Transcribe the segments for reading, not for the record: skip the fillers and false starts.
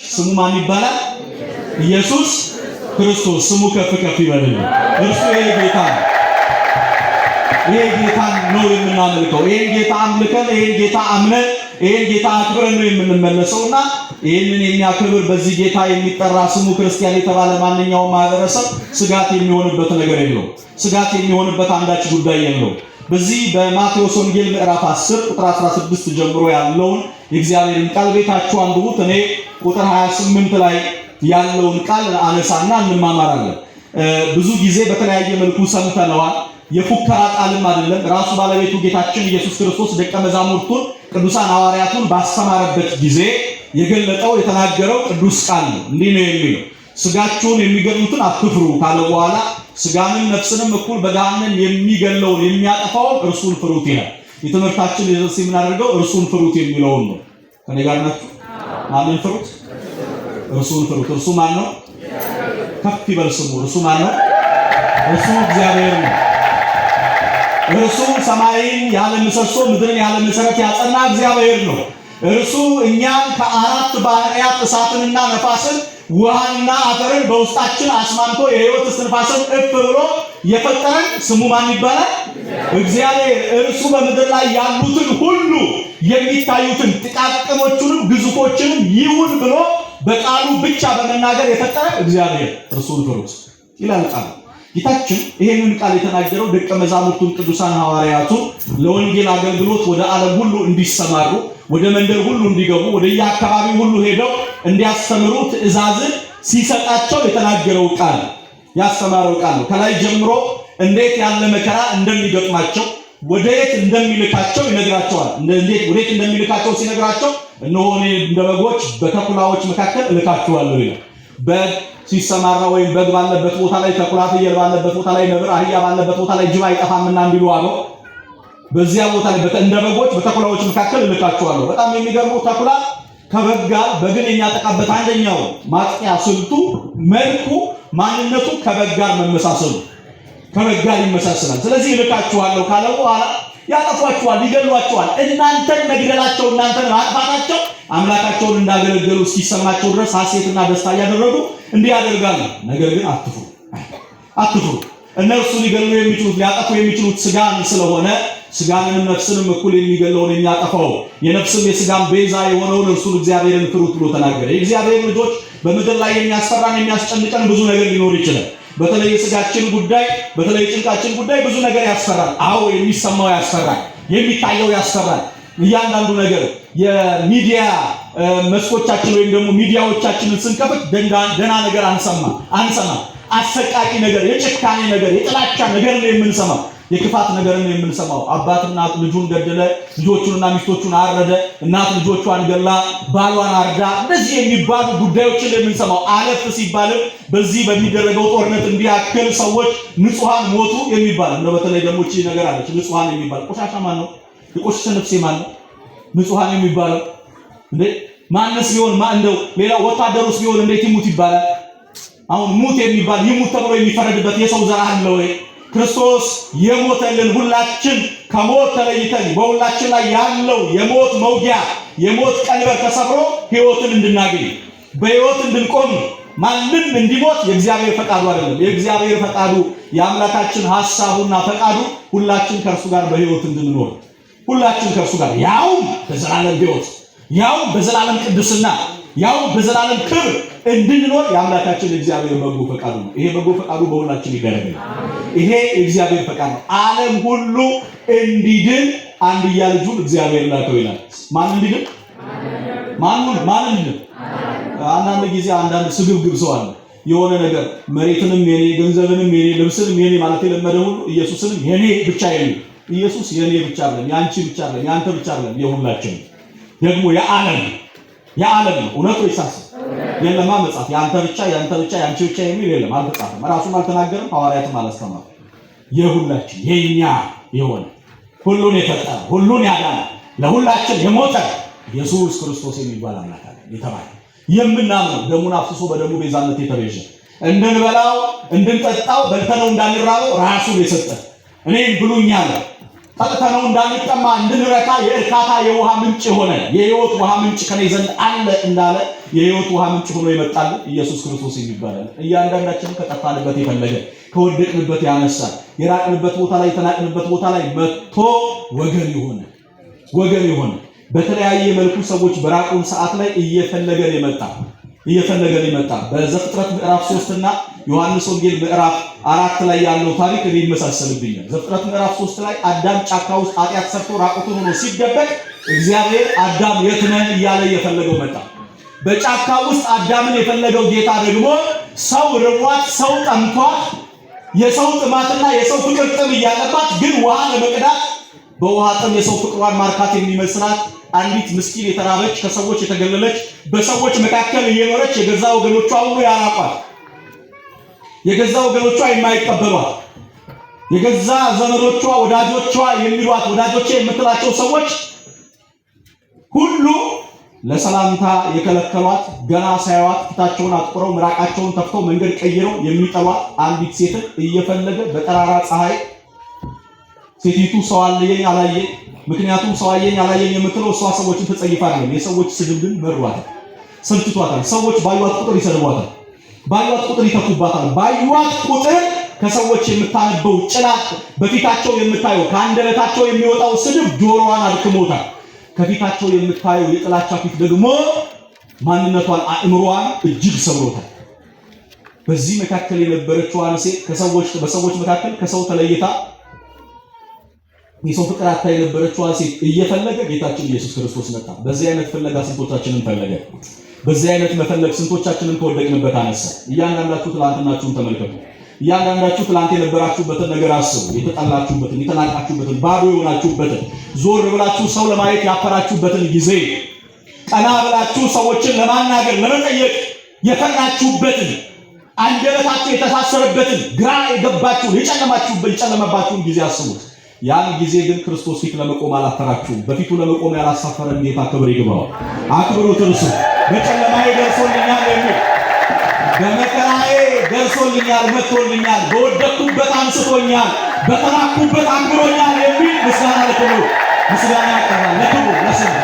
ስሙ ማን ይባላል? ኢየሱስ ክርስቶስ። ስሙ ከፍ ከፍ ይበልልን። እርሱ ጌታ ነው። ይሄ ጌታ ነው የምናመልከው። ይሄን ጌታ አምልከን ይሄን ጌታ አምነን ይሄን ጌታ አክብረን ነው የምንመለሰውና ይሄንን የሚያከብር በዚህ ጌታ የሚጠራ ስሙ ክርስቲያን የተባለ ማንኛውም ማህበረሰብ ስጋት የሚሆንበት ነገር የለው። ስጋት የሚሆንበት አንዳች ጉዳይ የለው። በዚህ በማቴዎስ ወንጌል ምዕራፍ 10 ቁጥር 16 ጀምሮ ያለውን የእግዚአብሔርን ቃል ቤታችሁ አንብቡት። እኔ ቁጥር 28 ላይ ያለውን ቃል አነሳና እንማማራለን። ብዙ ጊዜ በተለያየ መልኩ ሰምተነዋል። የፉከራ ቃልም አይደለም። ራሱ ባለቤቱ ጌታችን ኢየሱስ ክርስቶስ ደቀ መዛሙርቱን ቅዱሳን ሐዋርያቱን ባስተማረበት ጊዜ የገለጠው የተናገረው ቅዱስ ቃል ነው። እንዲህ ነው የሚለው ስጋችሁን የሚገሉትን አትፍሩ ካለ በኋላ ስጋንም ነፍስንም እኩል በገሃነም የሚገለውን የሚያጠፋውን እርሱን ፍሩት ይላል። የትምህርታችን የዘርስ የምናደርገው እርሱን ፍሩት የሚለውን ነው። ከኔ ጋር ናችሁ? ማንን ፍሩት? እርሱን ፍሩት። እርሱ ማን ነው? ከፍ ይበል ስሙ። እርሱ ማን ነው? እርሱ እግዚአብሔር ነው። እርሱ ሰማይን ያለ ምሰሶ ምድርን ያለ መሰረት ያጸና እግዚአብሔር ነው። እርሱ እኛን ከአራት ባህሪያት እሳትንና ነፋስን ውሃንና አፈርን በውስጣችን አስማምቶ የሕይወት እስትንፋስን እፍ ብሎ የፈጠረን ስሙ ማን ይባላል? እግዚአብሔር። እርሱ በምድር ላይ ያሉትን ሁሉ የሚታዩትን ጥቃቅኖቹንም ግዙፎችንም ይሁን ብሎ በቃሉ ብቻ በመናገር የፈጠረ እግዚአብሔር እርሱን ፍሩት ይላል ቃሉ። ጌታችን ይሄንን ቃል የተናገረው ደቀ መዛሙርቱን ቅዱሳን ሐዋርያቱን ለወንጌል አገልግሎት ወደ ዓለም ሁሉ እንዲሰማሩ ወደ መንደር ሁሉ እንዲገቡ ወደ የአካባቢው ሁሉ ሄደው እንዲያስተምሩ ትእዛዝን ሲሰጣቸው የተናገረው ቃል ያስተማረው ቃል ነው። ከላይ ጀምሮ እንዴት ያለ መከራ እንደሚገጥማቸው ወደ የት እንደሚልካቸው ይነግራቸዋል። እንዴት ወዴት እንደሚልካቸው ሲነግራቸው እነሆ እኔ እንደ በጎች በተኩላዎች መካከል እልካችኋለሁ ይላል። በግ ሲሰማራ ወይም በግ ባለበት ቦታ ላይ ተኩላ፣ ፍየል ባለበት ቦታ ላይ ነብር፣ አህያ ባለበት ቦታ ላይ ጅብ አይጠፋምና እንዲሉ አለው። በዚያ ቦታ ላይ እንደ በጎች በተኩላዎች መካከል እልካችኋለሁ። በጣም የሚገርመው ተኩላ ከበግ ጋር በግን የሚያጠቃበት አንደኛው ማጥቂያ ስልቱ መልኩ ማንነቱ ከበግ ጋር መመሳሰሉ ከበግ ጋር ይመሳሰላል። ስለዚህ እልካችኋለሁ ካለ በኋላ ያጠፏቸዋል፣ ይገሏቸዋል። እናንተን መግደላቸው እናንተን ማጥፋታቸው አምላካቸውን እንዳገለገሉ እስኪሰማቸው ድረስ ሐሴትና ደስታ እያደረጉ እንዲህ ያደርጋሉ። ነገር ግን አትፍሩ። እነርሱ ሊገሉ የሚችሉት ሊያጠፉ የሚችሉት ስጋን ስለሆነ ስጋንም ነፍስንም እኩል የሚገለውን የሚያጠፋው የነፍስም የስጋም ቤዛ የሆነውን እርሱን እግዚአብሔርን ፍሩት ብሎ ተናገረ። የእግዚአብሔር ልጆች በምድር ላይ የሚያስፈራን የሚያስጨንቀን ብዙ ነገር ሊኖር ይችላል። በተለይ የስጋችን ጉዳይ በተለይ ጭንቃችን ጉዳይ ብዙ ነገር ያስፈራል። አዎ የሚሰማው ያስፈራል፣ የሚታየው ያስፈራል። እያንዳንዱ ነገር የሚዲያ መስኮቻችን ወይም ደግሞ ሚዲያዎቻችንን ስንከፍት ደህና ነገር አንሰማ። አሰቃቂ ነገር፣ የጭካኔ ነገር፣ የጥላቻ ነገር ነው የምንሰማው። የክፋት ነገር ነው የምንሰማው። አባት እናት ልጁን ገደለ፣ ልጆቹንና ሚስቶቹን አረደ፣ እናት ልጆቿን ገላ ባሏን አርዳ፣ እንደዚህ የሚባሉ ጉዳዮችን የምንሰማው። አለፍ ሲባልም በዚህ በሚደረገው ጦርነት እንዲያክል ሰዎች ንጹሃን ሞቱ የሚባል ነው። በተለይ ደግሞ እቺ ነገር አለች፣ ንጹሃን የሚባል ቆሻሻ ማን ነው? የቆሸሸ ነፍስ ማን ነው? ንጹሃን የሚባለው እንዴ? ማንስ ቢሆን እንደው ሌላ ወታደሩስ ቢሆን እንዴት ይሙት ይባላል? አሁን ሙት የሚባል ይሙት ተብሎ የሚፈረድበት የሰው ዘር አለ ወይ? ክርስቶስ የሞተልን ሁላችን ከሞት ተለይተን በሁላችን ላይ ያለው የሞት መውጊያ የሞት ቀንበር ተሰብሮ ሕይወትን እንድናገኝ በሕይወት እንድንቆም ማንም እንዲሞት የእግዚአብሔር ፈቃዱ አይደለም። የእግዚአብሔር ፈቃዱ የአምላካችን ሐሳቡና ፈቃዱ ሁላችን ከእርሱ ጋር በሕይወት እንድንኖር ሁላችን ከእርሱ ጋር ያው በዘላለም ሕይወት ያው በዘላለም ቅድስና ያው በዘላለም ክብር እንድንኖር የአምላካችን እግዚአብሔር በጎ ፈቃዱ ነው። ይሄ በጎ ፈቃዱ በሁላችን ይደረጋል። ይሄ እግዚአብሔር ፈቃድ ነው። ዓለም ሁሉ እንዲድን አንድያ ልጁን እግዚአብሔር ላከው ይላል። ማን እንዲድን? ማን እንዲድን? አንዳንድ ጊዜ አንዳንድ ስግብግብ ሰው አለ። የሆነ ነገር መሬትንም የኔ ገንዘብንም የኔ ልብስንም የኔ ማለት የለመደ ሁሉ ኢየሱስንም የኔ ብቻ የኔ። ኢየሱስ የኔ ብቻ አይደለም፣ ያንቺ ብቻ አይደለም፣ ያንተ ብቻ አይደለም፣ የሁላችን ደግሞ የዓለም ነው። እውነቱ ይሳሰብ የለማ መጽሐፍ ያንተ ብቻ ያንቺ ብቻ የሚል የለም፣ አልተጻፈም። ራሱም አልተናገረም፣ ሐዋርያትም አላስተማሩም። የሁላችን የኛ የሆነ ሁሉን የፈጠረ ሁሉን ያዳነ ለሁላችን የሞተ ኢየሱስ ክርስቶስ የሚባል አምላክ አለ። የተባለ የምናምነው ደሙን አፍስሶ በደሙ ቤዛነት የተቤዠ እንድንበላው እንድንጠጣው በልተነው እንዳንራበው ራሱን የሰጠ እኔን ብሉኝ አለ። ጠጥተነው እንዳንጠማ እንድንረካ የእርካታ የውሃ ምንጭ የሆነ የሕይወት ውሃ ምንጭ ከኔ ዘንድ አለ እንዳለ የሕይወት ውሃ ምንጭ ሆኖ ይመጣል ኢየሱስ ክርስቶስ ይባላል። እያንዳንዳችን ከጠፋንበት የፈለገ ከወደቅንበት ያነሳል። የራቅንበት ቦታ ላይ የተናቅንበት ቦታ ላይ መጥቶ ወገን ይሆነ በተለያየ መልኩ ሰዎች በራቁን ሰዓት ላይ እየፈለገን ይመጣ በዘፍጥረት ምዕራፍ 3 እና ዮሐንስ ወንጌል ምዕራፍ 4 ላይ ያለው ታሪክ ይመሳሰልብኛል። ዘፍጥረት ምዕራፍ 3 ላይ አዳም ጫካ ውስጥ ኃጢአት ሰርቶ ራቁቱን ሆኖ ሲደበቅ እግዚአብሔር አዳም የት ነህ እያለ እየፈለገው መጣ። በጫካ ውስጥ አዳምን የፈለገው ጌታ ደግሞ ሰው ርቧት ሰው ጠምቷት የሰው ጥማትና የሰው ፍቅር ጥም እያለባት ግን ውሃ ለመቅዳት በውሃ ጥም የሰው ፍቅሯን ማርካት የሚመስላት አንዲት ምስኪን የተራበች ከሰዎች የተገለለች በሰዎች መካከል እየኖረች የገዛ ወገኖቿ ሁሉ ያራቋት የገዛ ወገኖቿ የማይቀበሏት የገዛ ዘመዶቿ ወዳጆቿ የሚሏት ወዳጆቼ የምትላቸው ሰዎች ሁሉ ለሰላምታ የከለከሏት ገና ሳይዋት ፊታቸውን አጥቁረው ምራቃቸውን ተፍተው መንገድ ቀይረው የሚጠሏት አንዲት ሴትን እየፈለገ በጠራራ ፀሐይ ሴቲቱ ሰው አለየኝ አላየኝ ምክንያቱም ሰው አየኝ አላየኝ የምትለው እሷ ሰዎችን ተጸይፋለች። የሰዎች ስድብ ግን መሯታል፣ ሰልችቷታል። ሰዎች ባዩዋት ቁጥር ይሰድቧታል፣ ባዩዋት ቁጥር ይተኩባታል። ባዩዋት ቁጥር ከሰዎች የምታነበው ጭላት በፊታቸው የምታየው ከአንደበታቸው የሚወጣው ስድብ ጆሮዋን አድክሞታል። ከፊታቸው የምታየው የጥላቻ ፊት ደግሞ ማንነቷን አእምሮዋን እጅግ ሰብሮታል። በዚህ መካከል የነበረችዋን ሴት በሰዎች መካከል ከሰው ተለይታ የሰው ፍቅር አታ የነበረችዋን ሴት እየፈለገ ጌታችን ኢየሱስ ክርስቶስ መጣ። በዚህ አይነት ፍለጋ ስንቶቻችንን ፈለገ? በዚህ አይነት መፈለግ ስንቶቻችንን ከወደቅንበት አነሳ? እያንዳንዳችሁ ትላንትናችሁን ተመልከቱ። እያንዳንዳችሁ ትላንት የነበራችሁበትን ነገር አስቡ። የተጠላችሁበትን፣ የተናቃችሁበትን፣ ባዶ የሆናችሁበትን፣ ዞር ብላችሁ ሰው ለማየት ያፈራችሁበትን ጊዜ፣ ቀና ብላችሁ ሰዎችን ለማናገር ለመጠየቅ የፈራችሁበትን፣ አንደበታችሁ የተሳሰረበትን፣ ግራ የገባችሁን የጨለመባችሁን ጊዜ አስቡት። ያን ጊዜ ግን ክርስቶስ ፊት ለመቆም አላፈራችሁም። በፊቱ ለመቆም ያላሳፈረን ጌታ ክብር ይግባው። አክብሩት። እርሱ በጨለማዬ ደርሶልኛል የሚል በመከራዬ ደርሶልኛል፣ መጥቶልኛል፣ በወደቅኩበት አንስቶኛል፣ በተራኩበት አክብሮኛል የሚል ምስጋና ለክብሩ ምስጋና ያቀርባል። ለክብሩ ለስሙ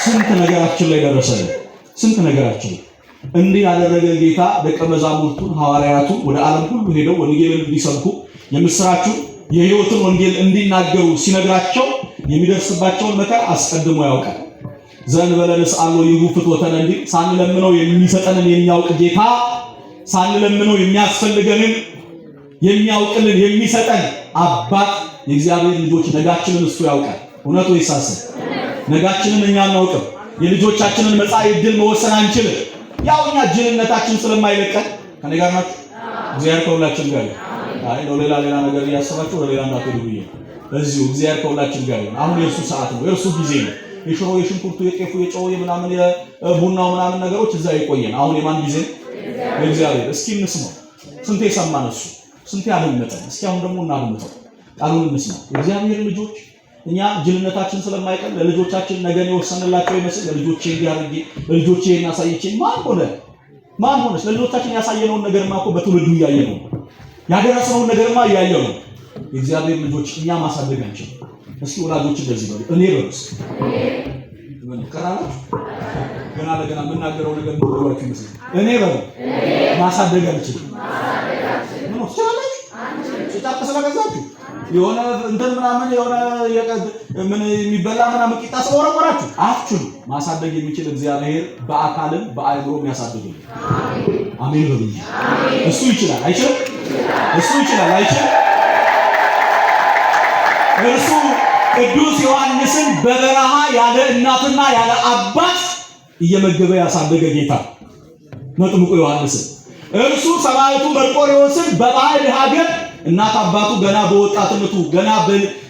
ስንት ነገራችን ላይ ደረሰ። ስንት ነገራችን እንዲህ ያደረገ ጌታ ደቀ መዛሙርቱን ሐዋርያቱን ወደ ዓለም ሁሉ ሄደው ወንጌልን እንዲሰብኩ የምስራቹን የሕይወትን ወንጌል እንዲናገሩ ሲነግራቸው የሚደርስባቸውን መከራ አስቀድሞ ያውቃል። ዘእንበለ ንስአሎ ይሁ ፍትወተነ እንዲል ሳንለምነው የሚሰጠንን የሚያውቅ ጌታ ሳንለምነው የሚያስፈልገንን የሚያውቅልን የሚሰጠን አባት የእግዚአብሔር ልጆች ነጋችንን እሱ ያውቃል። እውነት ወይስ ሐሰት? ነጋችንን እኛ አናውቅም። የልጆቻችንን መጻኢ ዕድል መወሰን አንችልም። ያው እኛ ጅልነታችን ስለማይለቀን ከኔ ጋር ናችሁ። እግዚአብሔር ከሁላችን ጋር ነው። አይ ነው ሌላ ነገር እያሰባችሁ ወደ ሌላ እንዳትሄዱ ብዬ እዚሁ እግዚአብሔር ከሁላችን ጋር ነው። አሁን የእርሱ ሰዓት ነው፣ የእርሱ ጊዜ ነው። የሽሮ የሽንኩርቱ የጤፉ የጨው የምናምን የቡናው ምናምን ነገሮች እዛ ይቆየን። አሁን የማን ጊዜ? የእግዚአብሔር። እስኪ እንስማው። ስንቴ ሰማን እሱ ስንቴ አደመጠን። እስኪ አሁን ደግሞ እናድምጠው፣ ቃሉን እንስማው። የእግዚአብሔር ልጆች እኛ ጅልነታችን ስለማይቀር ለልጆቻችን ነገን የወሰንላቸው ይመስል ለልጆቼ እንዲያርጌ ለልጆቼ እናሳይቼ ማን ሆነስ ለልጆቻችን ያሳየነውን ነገርማ እኮ በትውልዱ እያየነው ያደረሰውን ነገርማ እያየነው ነው። የእግዚአብሔር ልጆች እኛ ማሳደግ አንችልም። እስኪ ወላጆች እንደዚህ በሉ፣ እኔ በሉስ ከራናችሁ ገና ለገና የምናገረው ነገር ምንድነው ይመስል እኔ በሉ ማሳደግ አንችልም። ምን ነው ሲጣጣ ስለገዛችሁ የሆነ እንትን ምናምን የሆነ ምን የሚበላ ምናምን ቂጣ ስለወረወራችሁ አትችሉ። ማሳደግ የሚችል እግዚአብሔር በአካልም በአእምሮም ያሳድግልን። አሜን በሉ። እሱ ይችላል አይችልም? እሱ ይችላል አይችልም? እርሱ ቅዱስ ዮሐንስን በበረሃ ያለ እናትና ያለ አባት እየመገበ ያሳደገ ጌታ መጥምቁ ዮሐንስን እርሱ ሰማዕቱ መርቆሬዎስን በባዕድ ሀገር እናት አባቱ ገና በወጣትነቱ ገና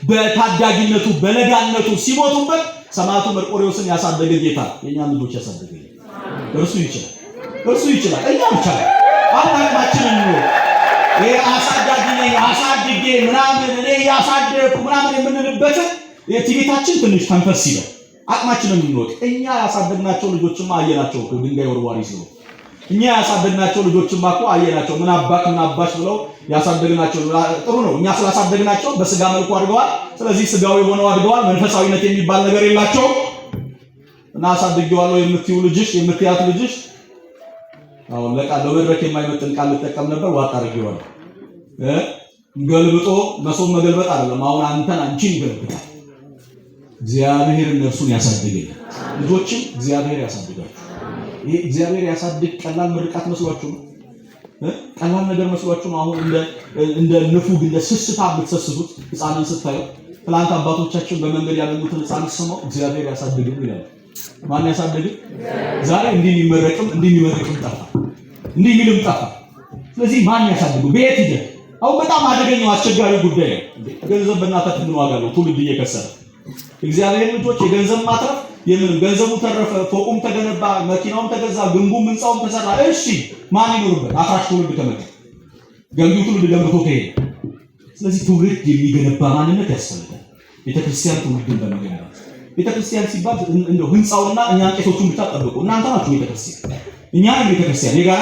በታዳጊነቱ በለጋነቱ ሲሞቱበት ሰማዕቱ መርቆሬዎስን ያሳደገ ጌታ የኛን ልጆች ያሳደገ እርሱ ይችላል። እኛ ብቻ አናቅማችንን ነው አሳዳጊ ነኝ አሳድጌ ምናምን እኔ ያሳደግኩ ምናምን የምንልበት የትቤታችን ትንሽ ተንፈስ ይላል። አቅማችንን እንወቅ። እኛ ያሳደግናቸው ልጆችማ አየናቸው እኮ ድንጋይ ወርዋሪ ሲሉ እኛ ያሳደግናቸው ልጆችማ እኮ አየናቸው። ምን አባሽ ብለው ያሳደግናቸው ጥሩ ነው። እኛ ስላሳደግናቸው በስጋ መልኩ አድገዋል። ስለዚህ ስጋዊ ሆነው አድገዋል። መንፈሳዊነት የሚባል ነገር የላቸውም። እና አሳድጌዋለሁ የምትይው ልጅሽ የምትያት ልጅሽ አሁን ለመድረክ የማይመጥን ቃል ልጠቀም ነበር ዋጣ አድርጌዋለሁ ገልብጦ መሶብ መገልበጥ አይደለም አሁን አንቺን ይገልብጣል እግዚአብሔር እነርሱን ያሳድጋል ልጆችም እግዚአብሔር ያሳድጋችሁ ይሄ እግዚአብሔር ያሳድግ ቀላል ምርቃት መስሏችሁ ነው ቀላል ነገር መስሏችሁ ነው አሁን እንደ ንፉግ እንደ ስስታ የምትሰስቱት ህፃንን ስታዩ ትላንት አባቶቻችን በመንገድ ያለሙትን ህፃን ስመው እግዚአብሔር ያሳድግ ይላል ማን ያሳድግ ዛሬ እንዲሚመረቅም ጠፋ እንዲሚልም ጠፋ ስለዚህ ማን ያሳድግ ቤት ይደ አው በጣም አደገኛው አስቸጋሪ ጉዳይ ነው ገንዘብ በእናታችን ምን ዋጋ ነው ትውልድ እየከሰረ እግዚአብሔር ልጆች የገንዘብ ማትረፍ የምን ገንዘቡ ተረፈ ፎቁም ተገነባ መኪናውም ተገዛ ግንቡም ህንጻውም ተሰራ እሺ ማን ይኖርበት አፍራሽ ትውልድ ከመጣ ገንቢው ትውልድ ገንብቶ ከሄደ ስለዚህ ትውልድ የሚገነባ ማንነት ያስፈልጋል ቤተክርስቲያን ትውልድን በመገንባት ቤተክርስቲያን ሲባል እንደው ህንጻውና እኛ ቄሶቹን ብቻ ጠብቁ እናንተ ናችሁ ቤተክርስቲያን እኛ ቤተክርስቲያን የጋራ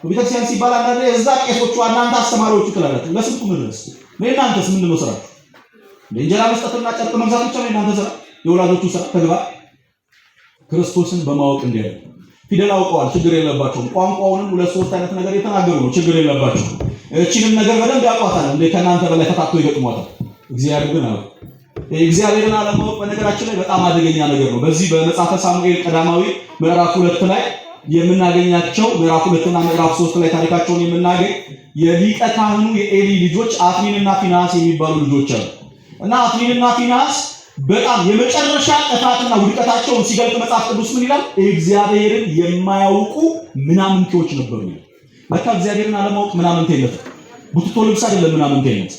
ቤተክርስቲያን ሲባል አንዳንዴ እዛ ቄሶቹ እናንተ አስተማሪዎቹ ትላላችሁ ለስንቱ ምድረስ ለእናንተስ ምንድነው ስራችሁ ለእንጀራ መስጠትና ጨርቅ መግዛት ብቻ ነው እናንተ ስራ የወላጆቹ ስራ ተግባር ክርስቶስን በማወቅ እንዲያዩ ፊደል አውቀዋል ችግር የለባቸውም ቋንቋውንም ሁለት ሶስት አይነት ነገር የተናገሩ ነው ችግር የለባቸውም እቺንም ነገር በደንብ ያውቋታል እንደ ከናንተ በላይ ተታቶ ይገጥሟታል እግዚአብሔር ግን አለ እግዚአብሔርን አለማወቅ በነገራችን ላይ በጣም አደገኛ ነገር ነው በዚህ በመጽሐፈ ሳሙኤል ቀዳማዊ ምዕራፍ 2 ላይ የምናገኛቸው ምዕራፍ 2 እና ምዕራፍ 3 ላይ ታሪካቸውን የምናገኝ የሊቀ ካህኑ የኤሊ ልጆች አፍኒንና ፊናስ የሚባሉ ልጆች አሉ እና አፍኒንና ፊናስ በጣም የመጨረሻ ጥፋትና ውድቀታቸውን ሲገልጥ መጽሐፍ ቅዱስ ምን ይላል እግዚአብሔርን የማያውቁ ምናምንቴዎች ነበሩ በቃ እግዚአብሔርን አለማወቅ ምናምንቴነት ቡትቶ ልብስ አይደለም ምናምንቴነት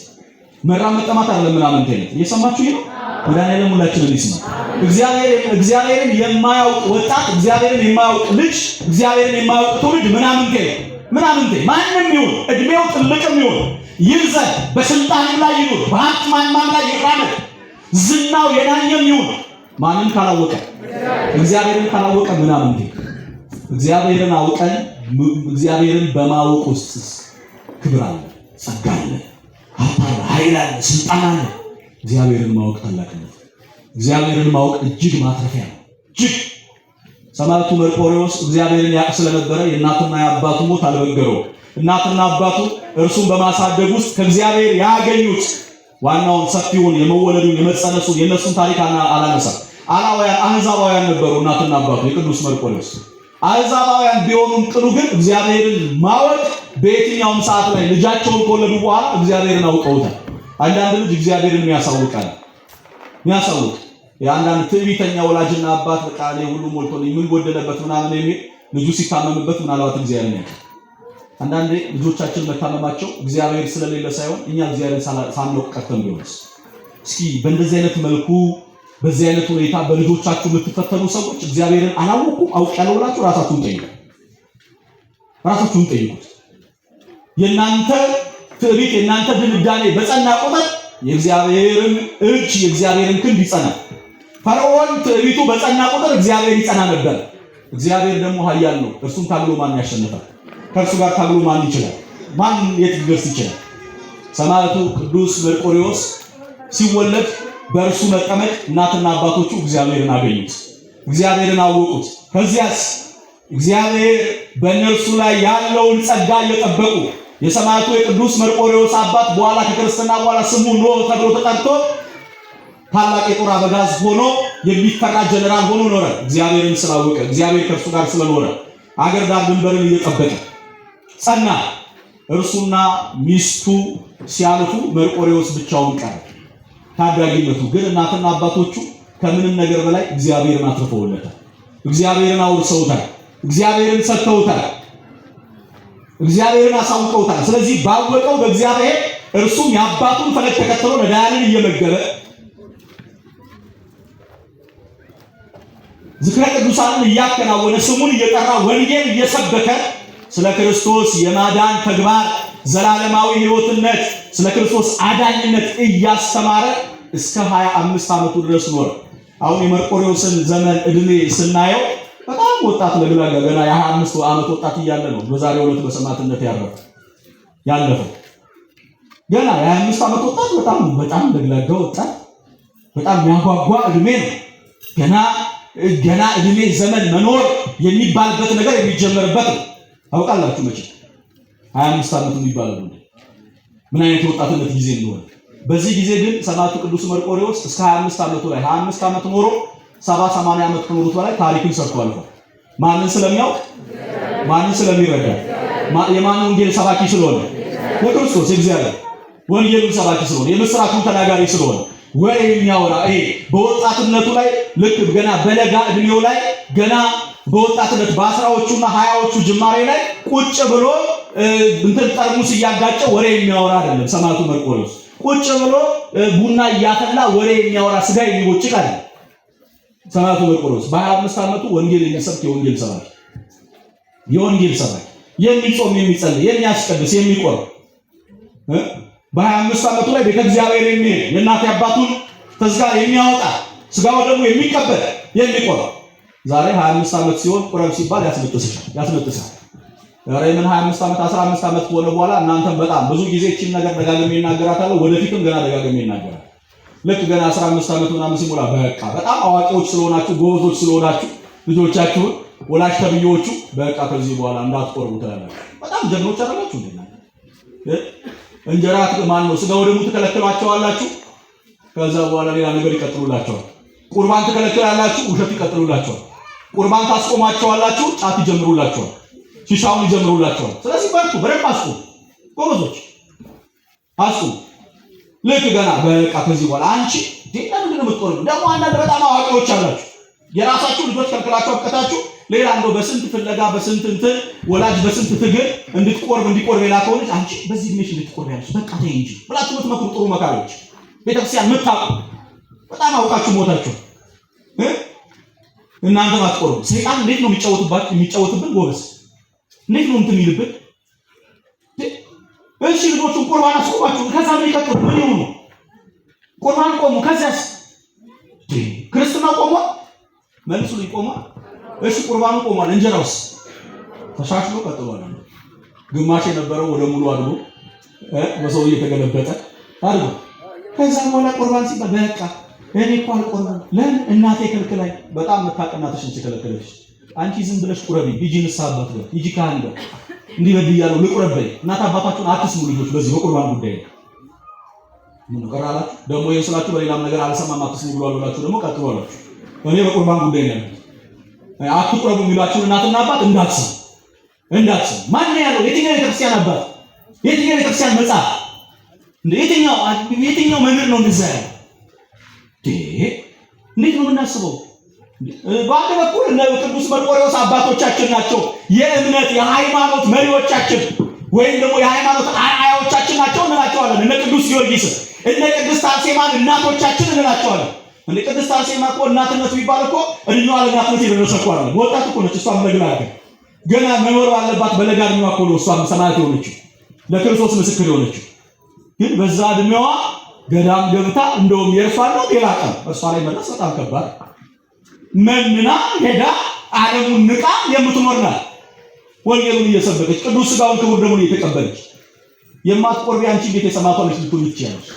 መራም መጠማት አይደለም ምናምንቴነት እየሰማችሁ ነው ወዳኔለም ሁላችንም ይስማ እግዚአብሔርን የማያውቅ ወጣት እግዚአብሔርን የማያውቅ ልጅ እግዚአብሔርን የማያውቅ ትውልድ ምናምንቴ ማንንም ይሁን እድሜው ትልቅም ይሁን ይርዘን በስልጣን ላይ ይኑር በሀብት ማማም ላይ ይራመድ ዝናው የናኘም ይሁን ማንን ካላወቀ እግዚአብሔርን ካላወቀ ምናምንቴ እግዚአብሔርን አውቀን እግዚአብሔርን በማወቅ ውስጥ ክብር አለ ጸጋ አለ ኃይል አለ ስልጣን አለ እግዚአብሔርን ማወቅ ታላቅነት እግዚአብሔርን ማወቅ እጅግ ማትረፊያ ነው እጅግ ሰማዕቱ መርቆሬዎስ እግዚአብሔርን ያውቅ ስለነበረ የእናቱና የአባቱ ሞት አልበገረው እናቱና አባቱ እርሱን በማሳደግ ውስጥ ከእግዚአብሔር ያገኙት ዋናውን ሰፊውን የመወለዱን የመጸነሱን የነሱን ታሪክ አላነሳ አህዛባውያን ነበሩ እናቱና አባቱ የቅዱስ መርቆሬዎስ አህዛባውያን ቢሆኑም ቅሉ ግን እግዚአብሔርን ማወቅ በየትኛውም ሰዓት ላይ ልጃቸውን ከወለዱ በኋላ እግዚአብሔርን አውቀውታል አንዳንድ ልጅ እግዚአብሔርን የሚያሳውቅ የአንዳንድ ትዕቢተኛ ወላጅና አባት በቃ እኔ ሁሉ ሞልቶልኝ ምን ጎደለበት ምናምን የሚል ልጁ ሲታመምበት ምናልባት እግዚአብሔርን ያውቃል አንዳንዴ ልጆቻችን መታመማቸው እግዚአብሔር ስለሌለ ሳይሆን እኛ እግዚአብሔርን ሳናውቅ ቀርተን ቢሆንስ እስኪ በእንደዚህ አይነት መልኩ በዚህ አይነት ሁኔታ በልጆቻችሁ የምትፈተኑ ሰዎች እግዚአብሔርን አላወቁም አውቃለሁ ብላችሁ ራሳችሁን ጠይቁት የእናንተ ትዕቢት የእናንተ ድንዳኔ በጸና ቁጥር የእግዚአብሔርን እጅ የእግዚአብሔርን ክንድ ይጸናል ፈርዖን ትዕቢቱ በጸና ቁጥር እግዚአብሔር ይጸና ነበር እግዚአብሔር ደግሞ ኃያል ነው እርሱን ታግሎ ማን ያሸንፋል ከእርሱ ጋር ታግሎ ማን ይችላል ማን የት ሊደርስ ይችላል ሰማዕቱ ቅዱስ መርቆሬዎስ ሲወለድ በእርሱ መጠመቅ እናትና አባቶቹ እግዚአብሔርን አገኙት እግዚአብሔርን አወቁት ከዚያስ እግዚአብሔር በእነርሱ ላይ ያለውን ጸጋ እየጠበቁ የሰማዕቱ የቅዱስ መርቆሬዎስ አባት በኋላ ከክርስትና በኋላ ስሙ ኖህ ተብሎ ተጠርቶ ታላቅ የጦር አበጋዝ ሆኖ የሚፈራ ጀነራል ሆኖ ኖረ እግዚአብሔርን ስላወቀ እግዚአብሔር ከእርሱ ጋር ስለኖረ አገር ዳር ድንበርን እየጠበቀ ጸና እርሱና ሚስቱ ሲያልፉ መርቆሬዎስ ብቻውን ቀረ ታዳጊነቱ ግን እናትና አባቶቹ ከምንም ነገር በላይ እግዚአብሔርን አትርፈውለታል እግዚአብሔርን አውርሰውታል እግዚአብሔርን ሰጥተውታል እግዚአብሔርን አሳውቀውታል ስለዚህ ባወቀው በእግዚአብሔር እርሱም የአባቱን ፈለግ ተከትሎ ነዳያንን እየመገበ ዝክረ ቅዱሳንን እያከናወነ ስሙን እየጠራ ወንጌል እየሰበከ ስለ ክርስቶስ የማዳን ተግባር ዘላለማዊ ሕይወትነት ስለ ክርስቶስ አዳኝነት እያስተማረ እስከ 25 ዓመቱ ድረስ ኖረ አሁን የመርቆሬዎስን ዘመን እድሜ ስናየው በጣም ወጣት ለግላጋ ገና የ25 ዓመት ወጣት እያለ ነው በዛሬው ዕለት በሰማዕትነት ያለፈው ገና የ25 ዓመት ወጣት በጣም ለግላጋ ወጣት በጣም ያጓጓ እድሜ ነው ገና ገና እድሜ ዘመን መኖር የሚባልበት ነገር የሚጀመርበት ነው። ታውቃላችሁ መቼ 25 ዓመት የሚባለው ምን አይነት ወጣትነት ጊዜ እንደሆነ። በዚህ ጊዜ ግን ሰማዕቱ ቅዱስ መርቆሬዎስ እስከ 25 ዓመቱ ላይ 25 ዓመት ኖሮ 70-80 ዓመት ከኖሩት በላይ ታሪክን ሰርቶ አልፏል። ማንን ስለሚያውቅ? ማንን ስለሚረዳ? የማን ወንጌል ሰባኪ ስለሆነ? የክርስቶስ የእግዚአብሔር ወንጌሉን ሰባኪ ስለሆነ፣ የምስራቹን ተናጋሪ ስለሆነ ወሬ የሚያወራ በወጣትነቱ ላይ ልክ ገና በለጋ እድሜው ላይ ገና በወጣትነት በአስራዎቹና 20ዎቹ ጅማሬ ላይ ቁጭ ብሎ እንትን ጠርሙስ እያጋጨ ወሬ የሚያወራ አይደለም። ሰማዕቱ መርቆሬዎስ ቁጭ ብሎ ቡና እያፈላ ወሬ የሚያወራ ስጋ የሚቦጭቅ አይደለም። ሰማዕቱ መርቆሬዎስ በ25 ዓመቱ ወንጌል የሚሰብክ የወንጌል ሰባኪ የሚጾም የሚጸልይ የሚያስቀድስ የሚቆርብ በ25 ዓመቱ ላይ ቤተ እግዚአብሔር የሚሄድ የእናት አባቱን ተዝካር የሚያወጣ ስጋው ደግሞ የሚቀበል የሚቆርብ። ዛሬ 25 ዓመት ሲሆን ቁረብ ሲባል ያስነጥሳል። ዛሬ ምን 25 ዓመት 15 ዓመት ከሆነ በኋላ እናንተም በጣም ብዙ ጊዜ እቺን ነገር ደጋግሜ እናገራታለሁ፣ ወደፊትም ገና ደጋግሜ እናገራለሁ። ልክ ገና 15 ዓመት ምናምን ሲሞላ በቃ በጣም አዋቂዎች ስለሆናችሁ ጎበዞች ስለሆናችሁ ልጆቻችሁን ወላጅ ተብዬዎቹ በቃ ከዚህ በኋላ እንዳትቆርቡ ትላላችሁ። በጣም ጀግኖች አይደላችሁ እንዴ? እንጀራ ማን ነው ስጋው ደግሞ ትከለክሏቸዋላችሁ። ከዛ በኋላ ሌላ ነገር ይቀጥሉላቸዋል። ቁርባን ትከለክላላችሁ፣ ውሸት ይቀጥሉላቸዋል። ቁርባን ታስቆማቸዋላችሁ፣ ጫት ይጀምሩላቸዋል፣ ሺሻውን ይጀምሩላቸዋል። ስለዚህ በርቱ፣ በደንብ አስቁም ጎበዞች፣ አስቁም። ልክ ገና በቃ ከዚህ በኋላ አንቺ ዴና ምንድን ነው የምትቆርቡ? ደግሞ አንዳንድ በጣም አዋቂዎች አላችሁ የራሳችሁ ልጆች ከልክላችሁ አብቀታችሁ ሌላ እንደው በስንት ፍለጋ በስንት እንትን ወላጅ በስንት ትግል እንዲቆርብ የላከው ልጅ አንቺ በዚህ እድሜሽ እንድትቆርብ ያለሽ በቃ ተይ እንጂ ብላችሁ የምትመክሩ ጥሩ መካሪዎች፣ ቤተክርስቲያን የምታውቁ በጣም አውቃችሁ ሞታችሁ እናንተ ማትቆርቡ። ሰይጣን እንዴት ነው የሚጫወትብን ጎበዝ? እንዴት ነው እንትን የሚልብን? እሺ ልጆቹን ቁርባን አስቆማችሁ፣ ከዛ ምን ይቀጥሉ? ምን ይሁኑ? ቁርባን ቆሙ፣ ከዛስ ክርስትና ቆሞ መልሱ ይቆማል። እሺ ቁርባኑ ቆሟል፣ እንጀራውስ ተሻሽሎ ቀጥሏል። ግማሽ የነበረው ወደ ሙሉ አድጎ በሰው እየተገለበጠ አድጎ ከዛ በኋላ ቁርባን ሲባል በቃ እኔ እኮ አልቆርብም። ለምን እናቴ ከልክላይ? በጣም መታቀናትሽን ሲከለከለሽ አንቺ ዝም ብለሽ ቁረቢ፣ ሂጂ ንስሐ አባት ጋር ሂጂ ካህን ጋር እንዲህ በድያለሁ ልቁረብ በይ። እናት አባታችሁን አትስሙ ልጆች፣ በዚህ በቁርባን ጉዳይ ምን ቀራላችሁ? ደግሞ የስላችሁ በሌላም ነገር አልሰማም አትስሙ ብሏላችሁ፣ ደግሞ ቀጥሏላችሁ። እኔ በቁርባን ጉዳይ ነው አትቁረቡ የሚሏችሁን እናትና አባት እንዳትሰሙ። ማን ያለው? የትኛው የቤተክርስቲያን አባት? የትኛው የቤተክርስቲያን መጽሐፍ? የትኛው መምህር ነው እንደዛ ያለው? እንዴት ነው የምናስበው? በአንድ በኩል እነ ቅዱስ መርቆሬዎስ አባቶቻችን ናቸው፣ የእምነት የሃይማኖት መሪዎቻችን ወይም ደግሞ የሃይማኖት አርአያዎቻችን ናቸው እንላቸዋለን። እነ ቅዱስ ጊዮርጊስ እነ ቅድስት አርሴማን እናቶቻችን እንላቸዋለን። እንደ ቅድስት አርሴማ እኮ እናትነት ቢባል እኮ እድሜዋ ለእናትነት የደረሰ እኮ አይደለም፣ ወጣት እኮ ነች። እሷም ገና መኖር ባለባት በለጋ እድሜዋ እኮ ነው እሷም ሰማዕት የሆነችው ለክርስቶስ ምስክር የሆነችው። ግን በዛ እድሜዋ ገዳም ገብታ እንደውም የእርሷን ነው ሌላ ቀን እርሷ ላይ መድረስ በጣም ከባድ መንና ሄዳ ዓለሙን ንቃ የምትኖር ናት። ወንጌሉን እየሰበከች ቅዱስ ሥጋውን ክቡር ደሙን እየተቀበለች የማትቆርቢ አንቺ እንዴት የሰማዕቷ ልጅ ልትሆኚ ትችያለሽ?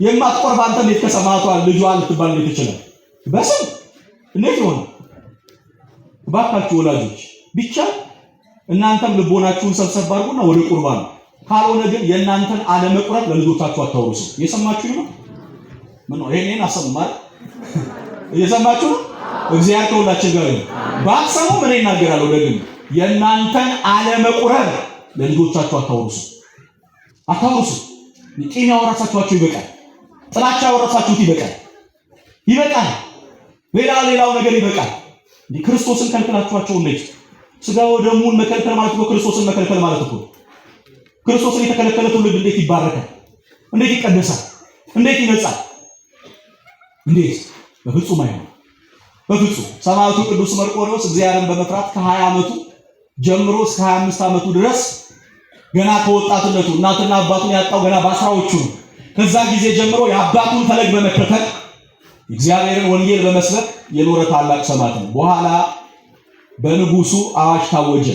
የማትቆርብ አንተ እንዴት ከሰማዕቷ ልጇ ልትባል እንዴት ይችላል? በስም እንዴት ይሆን? እባካችሁ ወላጆች ብቻ እናንተም ልቦናችሁን ሰብሰብ አድርጉና ወደ ቁርባን፣ ካልሆነ ግን የእናንተን አለመቁረብ ለልጆቻችሁ አታውሩሱ። እየሰማችሁ ነው? ምን ነው ይሄን አሰማል? እየሰማችሁ ነው? እግዚአብሔር ከሁላችን ጋር ነው። ባትሰሙ ምን ይናገራል? ደግሞ የእናንተን አለመቁረብ ለልጆቻችሁ አታውሩሱ። ቂም ያወራሳችኋችሁ ይበቃል። ጥላቻ ያወራሳችሁት ይበቃል። ሌላው ነገር ይበቃል። ክርስቶስን ከልክላችኋቸው እንዴት? ስጋው ደሙን መከልከል ማለት ነው ክርስቶስን መከልከል ማለት ነው። ክርስቶስን የተከለከለ ትውልድ እንዴት ይባረካል? እንዴት ይቀደሳል? እንዴት ይነጻል? እንዴት? በፍጹም አይሆንም። በፍጹም ሰማዕቱ ቅዱስ መርቆሬዎስ እግዚአብሔርን በመፍራት ከ20 ዓመቱ ጀምሮ እስከ 25 ዓመቱ ድረስ ገና ከወጣትነቱ እናትና አባቱን ያጣው ገና በአስራዎቹ ነው። ከዛ ጊዜ ጀምሮ የአባቱን ፈለግ በመከተል እግዚአብሔርን ወንጌል በመስበክ የኖረ ታላቅ ሰማዕት ነው። በኋላ በንጉሱ አዋጅ ታወጀ፣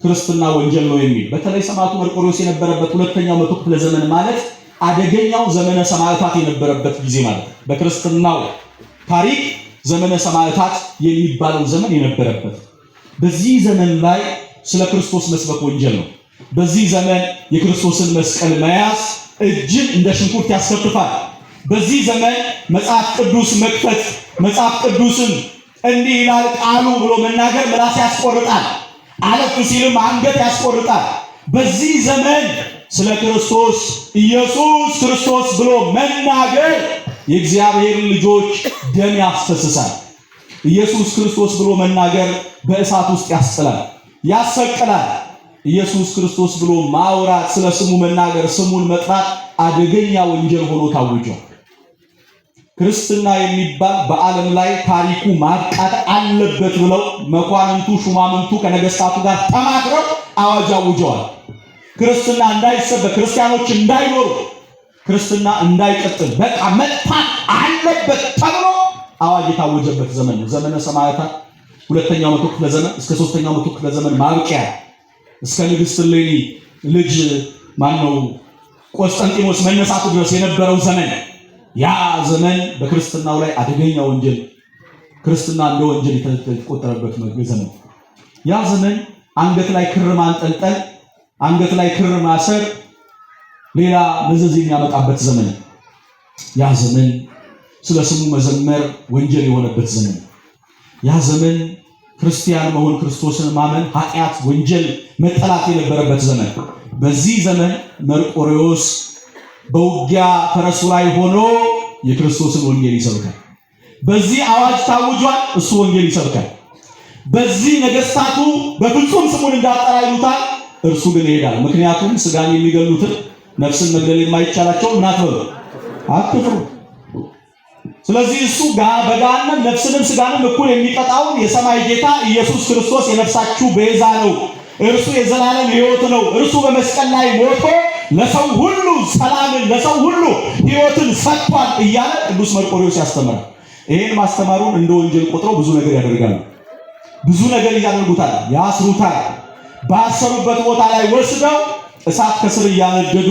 ክርስትና ወንጀል ነው የሚል። በተለይ ሰማዕቱ መርቆሬዎስ የነበረበት ሁለተኛው መቶ ክፍለ ዘመን ማለት አደገኛው ዘመነ ሰማዕታት የነበረበት ጊዜ ማለት በክርስትናው ታሪክ ዘመነ ሰማዕታት የሚባለው ዘመን የነበረበት። በዚህ ዘመን ላይ ስለ ክርስቶስ መስበክ ወንጀል ነው። በዚህ ዘመን የክርስቶስን መስቀል መያዝ እጅን እንደ ሽንኩርት ያስከትፋል። በዚህ ዘመን መጽሐፍ ቅዱስ መክፈት መጽሐፍ ቅዱስን እንዲህ ይላል ቃሉ ብሎ መናገር ምላስ ያስቆርጣል። አለፍ ሲልም አንገት ያስቆርጣል። በዚህ ዘመን ስለ ክርስቶስ ኢየሱስ ክርስቶስ ብሎ መናገር የእግዚአብሔር ልጆች ደም ያፈስሳል። ኢየሱስ ክርስቶስ ብሎ መናገር በእሳት ውስጥ ያስጥላል፣ ያሰቅላል። ኢየሱስ ክርስቶስ ብሎ ማውራት፣ ስለ ስሙ መናገር፣ ስሙን መጥራት አደገኛ ወንጀል ሆኖ ታውጇል። ክርስትና የሚባል በዓለም ላይ ታሪኩ ማብቃት አለበት ብለው መኳንንቱ ሹማምንቱ ከነገስታቱ ጋር ተማክረው አዋጅ አውጀዋል። ክርስትና እንዳይሰበክ፣ ክርስቲያኖች እንዳይኖሩ፣ ክርስትና እንዳይቀጥል በቃ መጥፋት አለበት ተብሎ አዋጅ የታወጀበት ዘመን ነው። ዘመነ ሰማዕታት ሁለተኛው መቶ ክፍለ ዘመን እስከ ሶስተኛው መቶ ክፍለ ዘመን ማብቂያ እስከ ንግሥት እሌኒ ልጅ ማነው ቆስጠንጢኖስ መነሳቱ ድረስ የነበረው ዘመን ያ ዘመን በክርስትናው ላይ አደገኛ ወንጀል ክርስትና እንደ ወንጀል የተቆጠረበት ዘመን። ያ ዘመን አንገት ላይ ክር ማንጠልጠል፣ አንገት ላይ ክር ማሰር ሌላ መዘዝ የሚያመጣበት ዘመን። ያ ዘመን ስለ ስሙ መዘመር ወንጀል የሆነበት ዘመን። ያ ዘመን ክርስቲያን መሆን ክርስቶስን ማመን ኃጢአት፣ ወንጀል፣ መጠላት የነበረበት ዘመን። በዚህ ዘመን መርቆሬዎስ በውጊያ ፈረሱ ላይ ሆኖ የክርስቶስን ወንጌል ይሰብካል። በዚህ አዋጅ ታውጇል፣ እሱ ወንጌል ይሰብካል። በዚህ ነገስታቱ በፍጹም ስሙን እንዳጠራ ይሉታል፣ እርሱ ግን ይሄዳል። ምክንያቱም ስጋን የሚገሉትን ነፍስን መግደል የማይቻላቸው እናትበሉ አትፍሩ። ስለዚህ እሱ በገሃነም ነፍስንም ስጋንም እኩል የሚቀጣውን የሰማይ ጌታ ኢየሱስ ክርስቶስ የነፍሳችሁ ቤዛ ነው፣ እርሱ የዘላለም ሕይወት ነው፣ እርሱ በመስቀል ላይ ሞቶ ለሰው ሁሉ ሰላምን ለሰው ሁሉ ሕይወትን ሰጥቷል እያለ ቅዱስ መርቆሬዎስ ያስተምራል። ይሄን ማስተማሩን እንደ ወንጀል ቆጥረው ብዙ ነገር ያደርጋሉ። ብዙ ነገር ያደርጉታል፣ ያስሩታል። ባሰሩበት ቦታ ላይ ወስደው እሳት ከስር እያነደዱ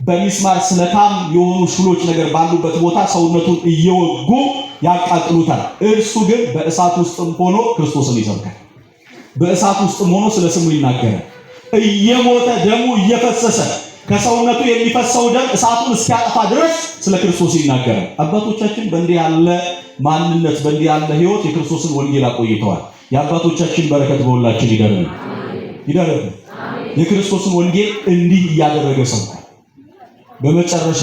በሚስማር ስለታም የሆኑ ሽሎች ነገር ባሉበት ቦታ ሰውነቱን እየወጉ ያቃጥሉታል። እርሱ ግን በእሳት ውስጥም ሆኖ ክርስቶስን ይሰብካል። በእሳት ውስጥም ሆኖ ስለ ስሙ ይናገራል። እየሞተ ደሙ እየፈሰሰ ከሰውነቱ የሚፈሰው ደም እሳቱን እስኪያጠፋ ድረስ ስለ ክርስቶስ ይናገራል። አባቶቻችን በእንዲህ ያለ ማንነት በእንዲህ ያለ ሕይወት የክርስቶስን ወንጌል አቆይተዋል። የአባቶቻችን በረከት በሁላችን ይደረግ። የክርስቶስን ወንጌል እንዲህ እያደረገ ሰብኳል። በመጨረሻ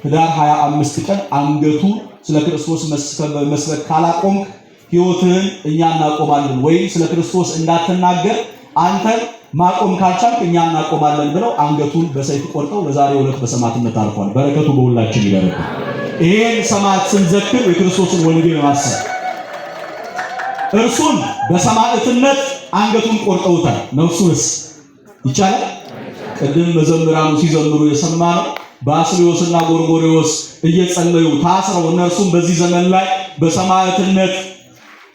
ህዳር 25 ቀን አንገቱ ስለ ክርስቶስ መስበክ ካላቆምክ ሕይወትህን እኛ እናቆማለን፣ ወይም ስለ ክርስቶስ እንዳትናገር አንተ ማቆም ካልቻልክ እኛ እናቆማለን ብለው አንገቱን በሰይፍ ቆርጠው በዛሬው ዕለት በሰማዕትነት አልፏል። በረከቱ በሁላችን ይደረግ። ይሄን ሰማዕት ስንዘክር የክርስቶስን ወንጌል ማሰብ እርሱን በሰማዕትነት አንገቱን ቆርጠውታል። ነፍሱንስ ይቻላል? ቅድም መዘምራኑ ሲዘምሩ የሰማነው ባስልዮስና ጎርጎርዮስ እየጸለዩ ታስረው እነርሱም በዚህ ዘመን ላይ በሰማዕትነት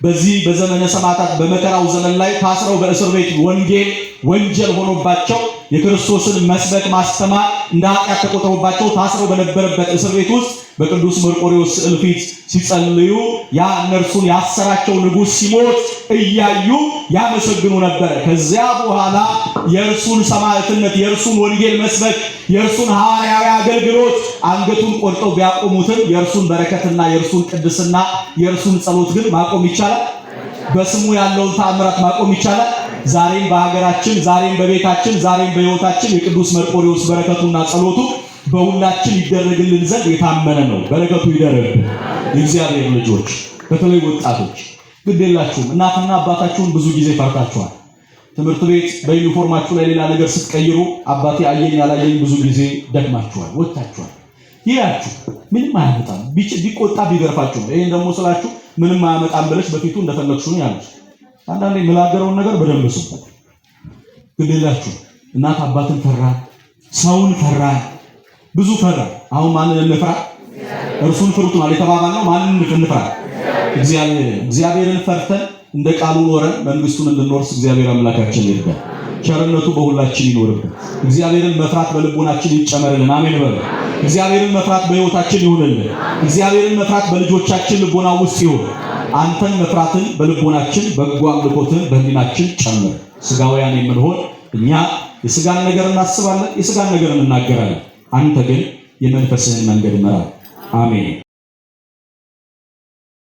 በዚህ በዘመነ ሰማዕታት በመከራው ዘመን ላይ ታስረው በእስር ቤት ወንጀል ሆኖባቸው የክርስቶስን መስበክ ማስተማር እንደ ኃጢአት ተቆጥሮባቸው ታስረው በነበረበት እስር ቤት ውስጥ በቅዱስ መርቆሬዎስ ስዕል ፊት ሲጸልዩ ያ እነርሱን ያሰራቸው ንጉሥ ሲሞት እያዩ ያመሰግኑ ነበር። ከዚያ በኋላ የእርሱን ሰማዕትነት፣ የእርሱን ወንጌል መስበክ፣ የእርሱን ሐዋርያዊ አገልግሎት አንገቱን ቆርጠው ቢያቆሙትም የእርሱን በረከትና የእርሱን ቅድስና የእርሱን ጸሎት ግን ማቆም ይቻላል? በስሙ ያለውን ተአምራት ማቆም ይቻላል? ዛሬም በሀገራችን፣ ዛሬም በቤታችን፣ ዛሬም በሕይወታችን የቅዱስ መርቆሬዎስ በረከቱና ጸሎቱ በሁላችን ይደረግልን ዘንድ የታመነ ነው። በረከቱ ይደረግ። የእግዚአብሔር ልጆች በተለይ ወጣቶች ግድ የላችሁም። እናትና አባታችሁን ብዙ ጊዜ ፈርታችኋል። ትምህርት ቤት በዩኒፎርማችሁ ላይ ሌላ ነገር ስትቀይሩ አባቴ አየኝ አላየኝ ብዙ ጊዜ ደክማችኋል፣ ወጥታችኋል። ይያችሁ ምንም አያመጣም። ቢቆጣ ቢገርፋችሁ ነው። ይሄን ደግሞ ስላችሁ ምንም አያመጣም ብለሽ በፊቱ እንደፈለግሽ ነው ያሉት። አንዳንዴ የምላገረውን ነገር በደንብ ስሙ። ግድ የላችሁ። እናት አባትን ፈራ፣ ሰውን ፈራ፣ ብዙ ፈራ። አሁን ማንን እንፍራ? እርሱን ፍሩት ማለት የተባባልነው ማንን እንፍራ? እግዚአብሔርን ፈርተን እንደ ቃሉ ኖረን መንግስቱን እንድንወርስ እግዚአብሔር አምላካችን ይርዳል። ቸርነቱ በሁላችን ይኖርብን። እግዚአብሔርን መፍራት በልቦናችን ይጨመርልን። አሜን በሉ። እግዚአብሔርን መፍራት በሕይወታችን ይሁንልን። እግዚአብሔርን መፍራት በልጆቻችን ልቦና ውስጥ ይሁን። አንተን መፍራትን በልቦናችን በጎ አምልኮትን በህሊናችን ጨምር። ስጋውያን የምንሆን እኛ የስጋን ነገር እናስባለን፣ የስጋን ነገር እንናገራለን። አንተ ግን የመንፈስህን መንገድ ምራ። አሜን።